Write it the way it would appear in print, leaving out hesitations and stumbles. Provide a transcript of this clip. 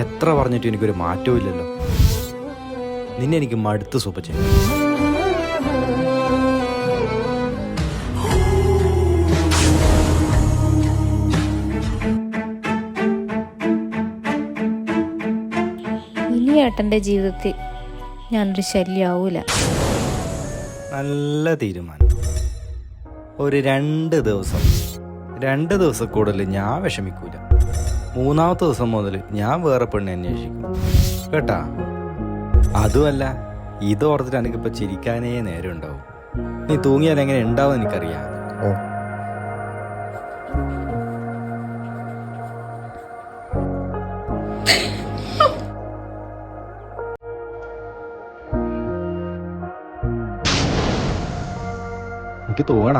എത്ര പറഞ്ഞിട്ടും എനിക്കൊരു മാറ്റവും ഇല്ലല്ലോ. നിന്നെ എനിക്ക് മടുത്ത് സൂപ്പച്ചൻ. ഇനി ഏട്ടൻ്റെ ജീവിതത്തിൽ ഞാനൊരു ശല്യമാവൂല. നല്ല തീരുമാനം. ഒരു 2 ദിവസം കൂടുതൽ ഞാൻ വിഷമിക്കൂല. 3-ാമത്തെ ദിവസം മുതൽ ഞാൻ വേറെ പെണ്ണെ അന്വേഷിക്കും കേട്ടാ. അതുമല്ല, ഇതോർത്തിട്ട് എനിക്കിപ്പോൾ ചിരിക്കാനേ നേരം ഉണ്ടാവും. നീ തൂങ്ങിയാൽ എങ്ങനെ ഉണ്ടാവും എനിക്കറിയാം. ഓ എനിക്ക് തൂങ്ങണ.